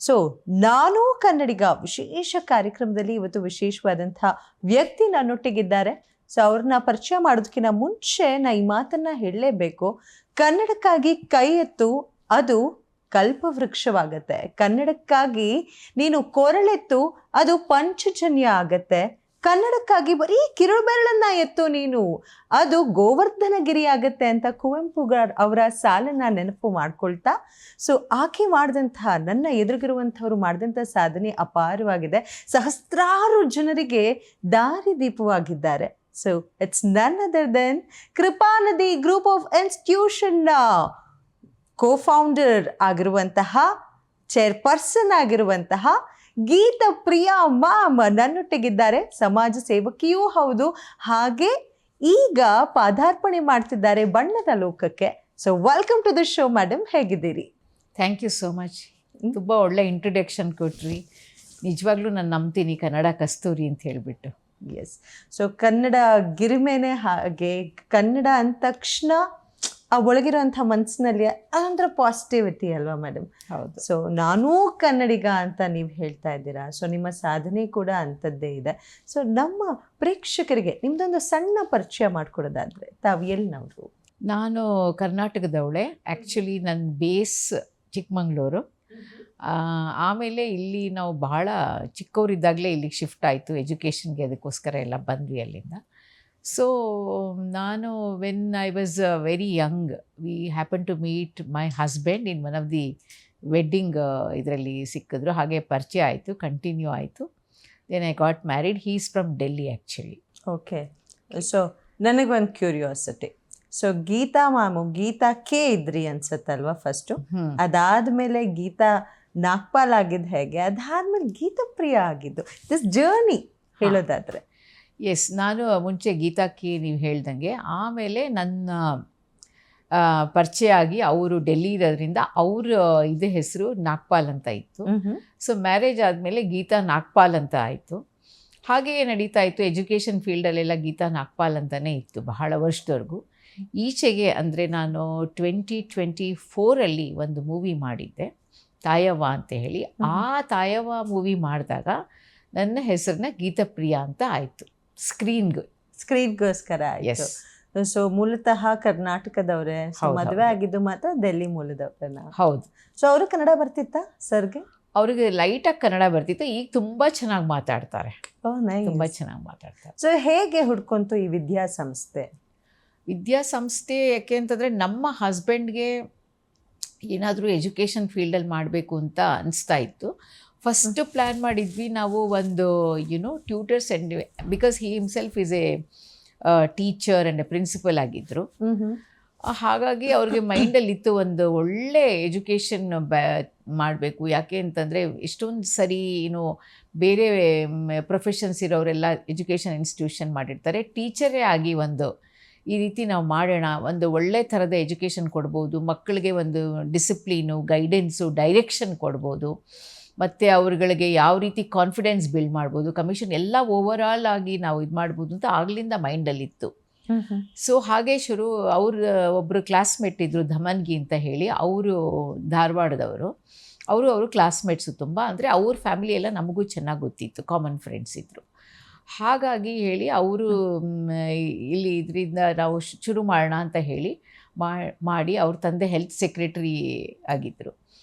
So ನಾನು ಕನ್ನಡಿಗ ವಿಶೇಷ ಕಾರ್ಯಕ್ರಮದಲ್ಲಿ ಇವತ್ತು ವಿಶೇಷವಾದಂಥ ವ್ಯಕ್ತಿ ನನ್ನೊಟ್ಟಿಗಿದ್ದಾರೆ. ಸೊ ಅವ್ರನ್ನ ಪರಿಚಯ ಮಾಡೋದಕ್ಕಿಂತ ಮುಂಚೆ ನಾ ಈ ಮಾತನ್ನ ಹೇಳಲೇಬೇಕು. ಕನ್ನಡಕ್ಕಾಗಿ ಕೈ ಎತ್ತು, ಅದು ಕಲ್ಪವೃಕ್ಷವಾಗತ್ತೆ. ಕನ್ನಡಕ್ಕಾಗಿ ನೀನು ಕೊರಳೆತ್ತು, ಅದು ಪಂಚಜನ್ಯ ಆಗತ್ತೆ. ಕನ್ನಡಕ್ಕಾಗಿ ಬರೀ ಕಿರುಬೆರಳನ್ನ ಎತ್ತು ನೀನು, ಅದು ಗೋವರ್ಧನಗಿರಿ ಆಗತ್ತೆ ಅಂತ ಕುವೆಂಪು ಅವರ ಸಾಲನ್ನ ನೆನಪು ಮಾಡ್ಕೊಳ್ತಾ, ಸೊ ಆಕೆ ಮಾಡಿದಂತಹ, ನನ್ನ ಎದುರುಗಿರುವಂಥವ್ರು ಮಾಡಿದಂಥ ಸಾಧನೆ ಅಪಾರವಾಗಿದೆ. ಸಹಸ್ರಾರು ಜನರಿಗೆ ದಾರಿದೀಪವಾಗಿದ್ದಾರೆ. So it's none other than Krupanidhi group of ಇನ್ಸ್ಟಿಟ್ಯೂಷನ್ನ ಕೋ-ಫೌಂಡರ್ ಆಗಿರುವಂತಹ, ಚೇರ್ಪರ್ಸನ್ ಆಗಿರುವಂತಹ ಗೀತಾ ಪ್ರಿಯಾ ಮ್ಯಾಮ್ ನನ್ನೊಟ್ಟಿಗಿದ್ದಾರೆ. ಸಮಾಜ ಸೇವಕಿಯೂ ಹೌದು, ಹಾಗೆ ಈಗ ಪಾದಾರ್ಪಣೆ ಮಾಡ್ತಿದ್ದಾರೆ ಬಣ್ಣದ ಲೋಕಕ್ಕೆ. So welcome to the show madam, ಹೇಗಿದ್ದೀರಿ? Thank you so much. ತುಂಬ ಒಳ್ಳೆ ಇಂಟ್ರೊಡಕ್ಷನ್ ಕೊಟ್ರಿ. ನಿಜವಾಗ್ಲೂ ನಾನು ನಂಬ್ತೀನಿ ಕನ್ನಡ ಕಸ್ತೂರಿ ಅಂತ ಹೇಳಿಬಿಟ್ಟು. ಎಸ್, ಸೊ ಕನ್ನಡ ಗಿರಿಮೇನೆ ಹಾಗೆ, ಕನ್ನಡ ಅಂದ ತಕ್ಷಣ ಆ ಒಳಗಿರೋಂಥ ಮನಸ್ಸಿನಲ್ಲಿ ಅದೊಂಥರ ಪಾಸಿಟಿವಿಟಿ ಅಲ್ವಾ ಮೇಡಮ್? ಹೌದು. ಸೊ ನಾನೂ ಕನ್ನಡಿಗ ಅಂತ ನೀವು ಹೇಳ್ತಾ ಇದ್ದೀರಾ. ಸೊ ನಿಮ್ಮ ಸಾಧನೆ ಕೂಡ ಅಂಥದ್ದೇ ಇದೆ. ಸೊ ನಮ್ಮ ಪ್ರೇಕ್ಷಕರಿಗೆ ನಿಮ್ದೊಂದು ಸಣ್ಣ ಪರಿಚಯ ಮಾಡಿಕೊಡೋದಾದ್ರೆ, ತಾವು ಎಲ್ಲಿನವರು? ನಾನು ಕರ್ನಾಟಕದವಳೆ. ಆ್ಯಕ್ಚುಲಿ ನನ್ನ ಬೇಸ್ ಚಿಕ್ಕಮಂಗ್ಳೂರು. ಆಮೇಲೆ ಇಲ್ಲಿ ನಾವು ಬಹಳ ಚಿಕ್ಕವರಿದ್ದಾಗಲೇ ಇಲ್ಲಿಗೆ ಶಿಫ್ಟ್ ಆಯಿತು ಎಜುಕೇಷನ್ಗೆ. ಅದಕ್ಕೋಸ್ಕರ ಎಲ್ಲ ಬಂದ್ವಿ ಅಲ್ಲಿಂದ. ಸೊ ನಾನು when I was very young, we happen to meet my husband in one of the wedding ಇದರಲ್ಲಿ ಸಿಕ್ಕಿದ್ರು. ಹಾಗೆ ಪರಿಚಯ ಆಯಿತು, ಕಂಟಿನ್ಯೂ ಆಯಿತು. Then I got married. He is from Delhi actually. Okay. So ನನಗೊಂದು ಕ್ಯೂರಿಯಾಸಿಟಿ. ಸೊ ಗೀತಾ ಮ್ಯಾಮು ಗೀತಾ ಕೆ ಇದ್ರಿ ಅನ್ಸತ್ತಲ್ವಾ ಫಸ್ಟು? ಅದಾದಮೇಲೆ ಗೀತಾ ನಾಗ್ಪಾಲ್ ಆಗಿದ್ದು ಹೇಗೆ? ಅದಾದಮೇಲೆ ಗೀತಾ ಪ್ರಿಯ ಆಗಿದ್ದು, ದಿಸ್ ಜರ್ನಿ ಹೇಳೋದಾದರೆ? ಎಸ್, ನಾನು ಮುಂಚೆ ಗೀತಾಕ್ಕೆ ನೀವು ಹೇಳ್ದಂಗೆ, ಆಮೇಲೆ ನನ್ನ ಪರಿಚಯ ಆಗಿ ಅವರು ಡೆಲ್ಲಿ ಇರೋದ್ರಿಂದ ಅವ್ರ ಇದೇ ಹೆಸರು ನಾಗ್ಪಾಲ್ ಅಂತ ಇತ್ತು. ಸೊ ಮ್ಯಾರೇಜ್ ಆದಮೇಲೆ ಗೀತಾ ನಾಗ್ಪಾಲ್ ಅಂತ ಆಯಿತು. ಹಾಗೆಯೇ ನಡೀತಾ ಇತ್ತು. ಎಜುಕೇಷನ್ ಫೀಲ್ಡಲ್ಲೆಲ್ಲ ಗೀತಾ ನಾಗ್ಪಾಲ್ ಅಂತಲೇ ಇತ್ತು ಬಹಳ ವರ್ಷದವರೆಗೂ. ಈಚೆಗೆ ಅಂದರೆ ನಾನು 2024 ಒಂದು ಮೂವಿ ಮಾಡಿದ್ದೆ, ತಾಯವ್ವ ಅಂತ ಹೇಳಿ. ಆ ತಾಯವ್ವ ಮೂವಿ ಮಾಡಿದಾಗ ನನ್ನ ಹೆಸರನ್ನ ಗೀತಾ ಪ್ರಿಯಾ ಅಂತ ಆಯಿತು ಸ್ಕ್ರೀನ್ಗೋಸ್ಕರ. ಎಸ್. ಸೊ ಮೂಲತಃ ಕರ್ನಾಟಕದವ್ರೆ, ಮದುವೆ ಆಗಿದ್ದು ಮಾತ್ರ ಡೆಲ್ಲಿ ಮೂಲದವ್ರನ್ನ? ಹೌದು. ಸೊ ಅವರು ಕನ್ನಡ ಬರ್ತಿತ್ತಾ ಸರ್ಗೆ? ಅವ್ರಿಗೆ ಲೈಟಾಗಿ ಕನ್ನಡ ಬರ್ತಿತ್ತು. ಈಗ ತುಂಬ ಚೆನ್ನಾಗಿ ಮಾತಾಡ್ತಾರೆ. ತುಂಬ ಚೆನ್ನಾಗಿ ಮಾತಾಡ್ತಾರೆ. ಸೊ ಹೇಗೆ ಹುಡ್ಕೊಂತು ಈ ವಿದ್ಯಾಸಂಸ್ಥೆ? ವಿದ್ಯಾಸಂಸ್ಥೆ ಯಾಕೆ ಅಂತಂದರೆ, ನಮ್ಮ ಹಸ್ಬೆಂಡ್ಗೆ ಏನಾದರೂ ಎಜುಕೇಷನ್ ಫೀಲ್ಡಲ್ಲಿ ಮಾಡಬೇಕು ಅಂತ ಅನಿಸ್ತಾ ಇತ್ತು. ಫಸ್ಟ್ ಪ್ಲ್ಯಾನ್ ಮಾಡಿದ್ವಿ ನಾವು ಒಂದು tutors and, because he himself is a teacher and a principal ಆಗಿದ್ದರು. ಹಾಗಾಗಿ ಅವ್ರಿಗೆ ಮೈಂಡಲ್ಲಿತ್ತು ಒಂದು ಒಳ್ಳೆ ಎಜುಕೇಷನ್ ಮಾಡಬೇಕು. ಯಾಕೆ ಅಂತಂದರೆ ಎಷ್ಟೊಂದು ಸರಿ ಬೇರೆ ಪ್ರೊಫೆಷನ್ಸ್ ಇರೋರೆಲ್ಲ ಎಜುಕೇಷನ್ ಇನ್ಸ್ಟಿಟ್ಯೂಷನ್ ಮಾಡಿರ್ತಾರೆ. ಟೀಚರೇ ಆಗಿ ಒಂದು ಈ ರೀತಿ ನಾವು ಮಾಡೋಣ, ಒಂದು ಒಳ್ಳೆ ಥರದ ಎಜುಕೇಷನ್ ಕೊಡ್ಬೋದು, ಮಕ್ಕಳಿಗೆ ಒಂದು ಡಿಸಿಪ್ಲೀನು, ಗೈಡೆನ್ಸು, ಡೈರೆಕ್ಷನ್ ಕೊಡ್ಬೋದು, ಮತ್ತು ಅವ್ರುಗಳಿಗೆ ಯಾವ ರೀತಿ ಕಾನ್ಫಿಡೆನ್ಸ್ ಬಿಲ್ಡ್ ಮಾಡ್ಬೋದು, ಕಮಿಷನ್ ಎಲ್ಲ ಓವರಾಲ್ ಆಗಿ ನಾವು ಇದು ಮಾಡ್ಬೋದು ಅಂತ ಆಗಲಿಂದ ಮೈಂಡಲ್ಲಿತ್ತು. ಸೊ ಹಾಗೆ ಒಬ್ಬರು ಕ್ಲಾಸ್ಮೇಟ್ ಇದ್ದರು, ಧಮನ್ಗಿ ಅಂತ ಹೇಳಿ. ಅವರು ಧಾರವಾಡದವರು. ಅವರು ಕ್ಲಾಸ್ಮೇಟ್ಸು ತುಂಬ. ಅಂದರೆ ಅವ್ರ ಫ್ಯಾಮಿಲಿ ಎಲ್ಲ ನಮಗೂ ಚೆನ್ನಾಗಿ ಗೊತ್ತಿತ್ತು, ಕಾಮನ್ ಫ್ರೆಂಡ್ಸ್ ಇದ್ದರು. ಹಾಗಾಗಿ ಹೇಳಿ ಅವರು ಇಲ್ಲಿ ಇದರಿಂದ ನಾವು ಶುರು ಮಾಡೋಣ ಅಂತ ಹೇಳಿ ಮಾಡಿ ಅವ್ರ ತಂದೆ ಹೆಲ್ತ್ ಸೆಕ್ರೆಟರಿ ಆಗಿದ್ದರು.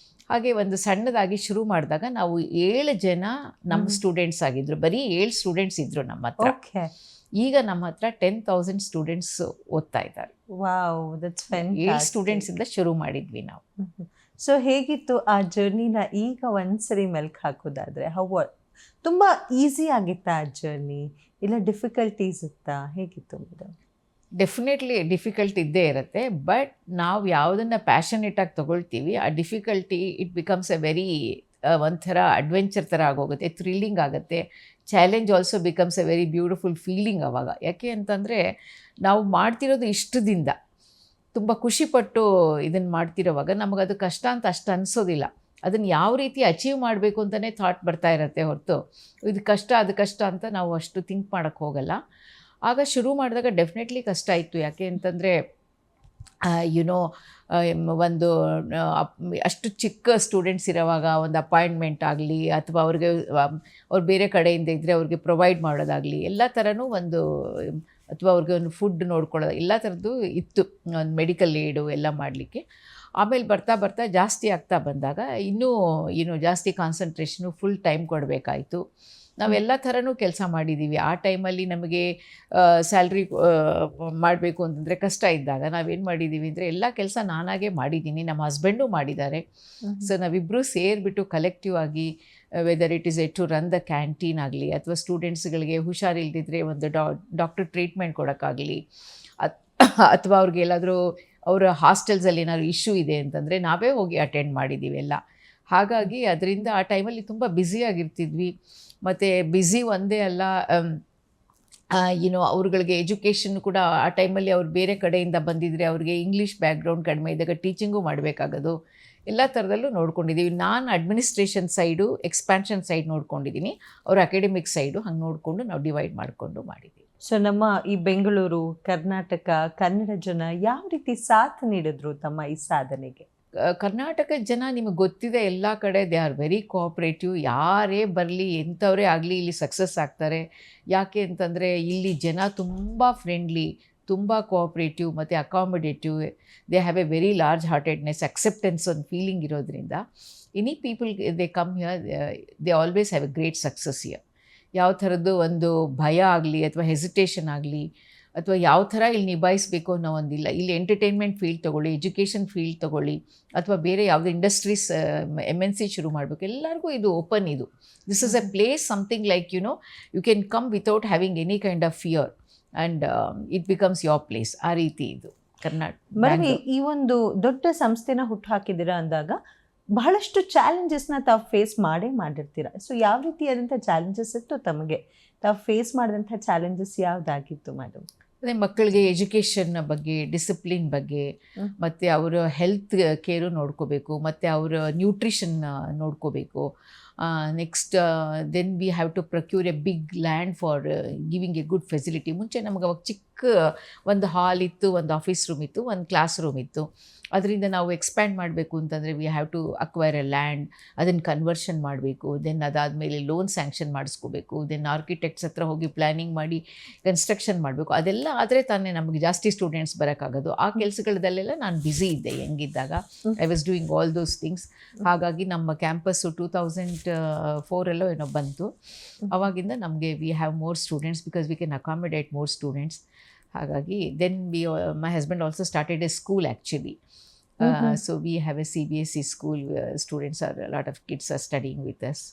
ಹಾಗೆ ಒಂದು ಸಣ್ಣದಾಗಿ ಶುರು ಮಾಡಿದಾಗ ನಾವು 7 ಜನ ನಮ್ಮ ಸ್ಟೂಡೆಂಟ್ಸ್ ಆಗಿದ್ದರು. ಬರೀ 7 ಸ್ಟೂಡೆಂಟ್ಸ್ ಇದ್ದರು ನಮ್ಮ ಹತ್ರ. ಈಗ ನಮ್ಮ ಹತ್ರ 10,000 ಸ್ಟೂಡೆಂಟ್ಸ್ ಓದ್ತಾ ಇದ್ದಾರೆ. 7 ಸ್ಟೂಡೆಂಟ್ಸಿಂದ ಶುರು ಮಾಡಿದ್ವಿ ನಾವು. ಸೊ ಹೇಗಿತ್ತು ಆ ಜರ್ನಿನ ಈಗ ಒಂದ್ಸರಿ ಮೆಲ್ಕ್ ಹಾಕೋದಾದ್ರೆ? ತುಂಬ ಈಸಿ ಆಗಿತ್ತಾ ಆ ಜರ್ನಿ, ಇಲ್ಲ ಡಿಫಿಕಲ್ಟೀಸ್ ಇತ್ತಾ? ಹೇಗಿತ್ತು ಮೇಡಮ್? ಡೆಫಿನೆಟ್ಲಿ ಡಿಫಿಕಲ್ಟ್ ಇದ್ದೇ ಇರುತ್ತೆ. ಬಟ್ ನಾವು ಯಾವುದನ್ನು ಪ್ಯಾಷನೇಟಾಗಿ ತೊಗೊಳ್ತೀವಿ, ಆ difficulty it becomes A very ಒಂಥರ ಅಡ್ವೆಂಚರ್ ಥರ ಆಗೋಗುತ್ತೆ, ಥ್ರಿಲ್ಲಿಂಗ್ ಆಗುತ್ತೆ. Challenge also becomes A very beautiful feeling ಅವಾಗ. ಯಾಕೆ ಅಂತಂದರೆ ನಾವು ಮಾಡ್ತಿರೋದು ಇಷ್ಟದಿಂದ ತುಂಬ ಖುಷಿಪಟ್ಟು ಇದನ್ನು ಮಾಡ್ತಿರೋವಾಗ ನಮಗದು ಕಷ್ಟ ಅಂತ ಅಷ್ಟು ಅನಿಸೋದಿಲ್ಲ. ಅದನ್ನು ಯಾವ ರೀತಿ ಅಚೀವ್ ಮಾಡಬೇಕು ಅಂತಲೇ ಥಾಟ್ ಬರ್ತಾ ಇರುತ್ತೆ ಹೊರತು ಇದು ಕಷ್ಟ ಅದು ಕಷ್ಟ ಅಂತ ನಾವು ಅಷ್ಟು ಥಿಂಕ್ ಮಾಡೋಕ್ಕೆ ಹೋಗಲ್ಲ. ಆಗ ಶುರು ಮಾಡಿದಾಗ ಡೆಫಿನೆಟ್ಲಿ ಕಷ್ಟ ಇತ್ತು. ಯಾಕೆ ಅಂತಂದರೆ ಒಂದು ಅಷ್ಟು ಚಿಕ್ಕ ಸ್ಟೂಡೆಂಟ್ಸ್ ಇರೋವಾಗ ಒಂದು ಅಪಾಯಿಂಟ್ಮೆಂಟ್ ಆಗಲಿ ಅಥವಾ ಅವ್ರಿಗೆ ಅವ್ರು ಬೇರೆ ಕಡೆಯಿಂದ ಇದ್ದರೆ ಅವ್ರಿಗೆ ಪ್ರೊವೈಡ್ ಮಾಡೋದಾಗಲಿ ಎಲ್ಲ ಥರನೂ ಒಂದು ಅಥವಾ ಅವ್ರಿಗೆ ಒಂದು ಫುಡ್ ನೋಡ್ಕೊಳ್ಳೋದು ಎಲ್ಲ ಥರದ್ದು ಇತ್ತು, ಒಂದು ಮೆಡಿಕಲ್ ಏಡು ಎಲ್ಲ ಮಾಡಲಿಕ್ಕೆ. ಆಮೇಲೆ ಬರ್ತಾ ಬರ್ತಾ ಜಾಸ್ತಿ ಆಗ್ತಾ ಬಂದಾಗ ಇನ್ನೂ ಜಾಸ್ತಿ ಕಾನ್ಸಂಟ್ರೇಷನು ಫುಲ್ ಟೈಮ್ ಕೊಡಬೇಕಾಯಿತು. ನಾವೆಲ್ಲ ಥರನೂ ಕೆಲಸ ಮಾಡಿದ್ದೀವಿ. ಆ ಟೈಮಲ್ಲಿ ನಮಗೆ ಸ್ಯಾಲ್ರಿ ಮಾಡಬೇಕು ಅಂತಂದರೆ ಕಷ್ಟ ಇದ್ದಾಗ ನಾವೇನು ಮಾಡಿದ್ದೀವಿ ಅಂದರೆ ಎಲ್ಲ ಕೆಲಸ ನಾನಾಗೇ ಮಾಡಿದ್ದೀನಿ, ನಮ್ಮ ಹಸ್ಬೆಂಡು ಮಾಡಿದ್ದಾರೆ. ಸೊ ನಾವಿಬ್ಬರೂ ಸೇರಿಬಿಟ್ಟು ಕಲೆಕ್ಟಿವ್ ಆಗಿ whether it is to run the canteen ಆಗಲಿ ಅಥವಾ ಸ್ಟೂಡೆಂಟ್ಸ್ಗಳಿಗೆ ಹುಷಾರಿಲ್ದಿದ್ರೆ ಒಂದು ಡಾಕ್ಟರ್ ಟ್ರೀಟ್ಮೆಂಟ್ ಕೊಡೋಕ್ಕಾಗಲಿ ಅಥವಾ ಅವ್ರಿಗೆ ಎಲ್ಲಾದರೂ ಅವರ ಹಾಸ್ಟೆಲ್ಸಲ್ಲಿ ಏನಾದ್ರು ಇಶ್ಯೂ ಇದೆ ಅಂತಂದರೆ ನಾವೇ ಹೋಗಿ ಅಟೆಂಡ್ ಮಾಡಿದ್ದೀವಿ ಎಲ್ಲ. ಹಾಗಾಗಿ ಅದರಿಂದ ಆ ಟೈಮಲ್ಲಿ ತುಂಬ ಬ್ಯುಸಿಯಾಗಿರ್ತಿದ್ವಿ. ಮತ್ತು ಬ್ಯುಸಿ ಒಂದೇ ಅಲ್ಲ, ಅವ್ರುಗಳಿಗೆ ಎಜುಕೇಷನ್ ಕೂಡ ಆ ಟೈಮಲ್ಲಿ ಅವ್ರು ಬೇರೆ ಕಡೆಯಿಂದ ಬಂದಿದ್ದರೆ ಅವ್ರಿಗೆ ಇಂಗ್ಲೀಷ್ ಬ್ಯಾಕ್ಗ್ರೌಂಡ್ ಕಡಿಮೆ ಇದ್ದಾಗ ಟೀಚಿಂಗು ಮಾಡಬೇಕಾಗೋದು, ಎಲ್ಲ ಥರದಲ್ಲೂ ನೋಡ್ಕೊಂಡಿದ್ದೀವಿ. ನಾನು ಅಡ್ಮಿನಿಸ್ಟ್ರೇಷನ್ ಸೈಡು ಎಕ್ಸ್ಪ್ಯಾನ್ಷನ್ ಸೈಡ್ ನೋಡ್ಕೊಂಡಿದ್ದೀನಿ, ಅವರು ಅಕಾಡೆಮಿಕ್ ಸೈಡು ಹಂಗೆ ನೋಡಿಕೊಂಡು ನಾವು ಡಿವೈಡ್ ಮಾಡಿಕೊಂಡು ಮಾಡಿದ್ದೀವಿ. ಸೊ ನಮ್ಮ ಈ ಬೆಂಗಳೂರು, ಕರ್ನಾಟಕ, ಕನ್ನಡ ಜನ ಯಾವ ರೀತಿ ಸಾಥ್ ನೀಡಿದ್ರು ತಮ್ಮ ಈ ಸಾಧನೆಗೆ? ಕರ್ನಾಟಕದ ಜನ ನಿಮಗೆ ಗೊತ್ತಿದೆ, ಎಲ್ಲ ಕಡೆ ದೇ ಆರ್ ವೆರಿ ಕೋಆಪ್ರೇಟಿವ್. ಯಾರೇ ಬರಲಿ ಎಂಥವರೇ ಆಗಲಿ ಇಲ್ಲಿ ಸಕ್ಸಸ್ ಆಗ್ತಾರೆ. ಯಾಕೆ ಅಂತಂದರೆ ಇಲ್ಲಿ ಜನ ತುಂಬ ಫ್ರೆಂಡ್ಲಿ, ತುಂಬ ಕೋಆಪ್ರೇಟಿವ್ ಮತ್ತು accommodative. They have A very large ಹಾರ್ಟೆಡ್ನೆಸ್, acceptance ಒಂದು ಫೀಲಿಂಗ್ ಇರೋದ್ರಿಂದ any people they come here, they always have A great success here. ಯಾವ ಥರದ್ದು ಒಂದು ಭಯ ಆಗಲಿ ಅಥವಾ ಹೆಸಿಟೇಷನ್ ಆಗಲಿ ಅಥವಾ ಯಾವ ಥರ ಇಲ್ಲಿ ನಿಭಾಯಿಸಬೇಕು ಅನ್ನೋ ಒಂದಿಲ್ಲ. ಇಲ್ಲಿ ಎಂಟರ್ಟೈನ್ಮೆಂಟ್ ಫೀಲ್ಡ್ ತೊಗೊಳ್ಳಿ, ಎಜುಕೇಷನ್ ಫೀಲ್ಡ್ ತೊಗೊಳ್ಳಿ ಅಥವಾ ಬೇರೆ ಯಾವುದೇ ಇಂಡಸ್ಟ್ರೀಸ್ MNC ಶುರು ಮಾಡಬೇಕು, ಎಲ್ಲರಿಗೂ ಇದು ಓಪನ್. ಇದು this is a place something like you can come without having any kind of fear and it becomes your place. ಆ ರೀತಿ ಇದು ಕರ್ನಾಟಕ. ಈ ಒಂದು ದೊಡ್ಡ ಸಂಸ್ಥೆನ ಹುಟ್ಟು ಹಾಕಿದ್ದೀರಾ ಅಂದಾಗ ಬಹಳಷ್ಟು ಚಾಲೆಂಜಸ್ನ ತಾವು ಫೇಸ್ ಮಾಡಿರ್ತೀರ. ಸೊ ಯಾವ ರೀತಿಯಾದಂಥ ಚಾಲೆಂಜಸ್ ಇತ್ತು ತಮಗೆ? ತಾವು ಫೇಸ್ ಮಾಡಿದಂಥ ಚಾಲೆಂಜಸ್ ಯಾವುದಾಗಿತ್ತು ಮೇಡಮ್? ಅದೇ ಮಕ್ಕಳಿಗೆ ಎಜುಕೇಷನ್ ಬಗ್ಗೆ, ಡಿಸಿಪ್ಲಿನ್ ಬಗ್ಗೆ, ಮತ್ತು ಅವರ ಹೆಲ್ತ್ ಕೇರು ನೋಡ್ಕೋಬೇಕು, ಮತ್ತು ಅವರ ನ್ಯೂಟ್ರಿಷನ್ ನೋಡ್ಕೋಬೇಕು. Next then we have to procure a big land for giving a good facility. ಮುಂಚೆ ನಮ್ಗೆ ಅವಾಗ ಚಿಕ್ಕ ಒಂದು ಹಾಲ್ ಇತ್ತು, ಒಂದು ಆಫೀಸ್ ರೂಮ್ ಇತ್ತು, ಒಂದು ಕ್ಲಾಸ್ ರೂಮ್ ಇತ್ತು. ಅದರಿಂದ ನಾವು ಎಕ್ಸ್ಪ್ಯಾಂಡ್ ಮಾಡಬೇಕು ಅಂತಂದರೆ we have to acquire a land, ಅದನ್ನು ಕನ್ವರ್ಷನ್ ಮಾಡಬೇಕು. ದೆನ್ ಅದಾದಮೇಲೆ ಲೋನ್ ಸ್ಯಾಂಕ್ಷನ್ ಮಾಡಿಸ್ಕೋಬೇಕು. ದೆನ್ ಆರ್ಕಿಟೆಕ್ಟ್ಸ್ ಹತ್ರ ಹೋಗಿ ಪ್ಲ್ಯಾನಿಂಗ್ ಮಾಡಿ ಕನ್ಸ್ಟ್ರಕ್ಷನ್ ಮಾಡಬೇಕು. ಅದೆಲ್ಲ ಆದರೆ ತಾನೇ ನಮಗೆ ಜಾಸ್ತಿ ಸ್ಟೂಡೆಂಟ್ಸ್ ಬರೋಕ್ಕಾಗೋದು. ಆ ಕೆಲಸಗಳದಲ್ಲೆಲ್ಲ ನಾನು ಬ್ಯುಸಿ ಇದ್ದೆ ಹೆಂಗಿದ್ದಾಗ. I was doing all those things. ಹಾಗಾಗಿ ನಮ್ಮ ಕ್ಯಾಂಪಸ್ಸು 2004 ಏನೋ ಬಂತು. ಅವಾಗಿಂದ ನಮಗೆ we have more students because we can accommodate more students. ಹಾಗಾಗಿ then my husband also started a school actually. So we have a CBSE school where students are, a lot of kids are studying with us.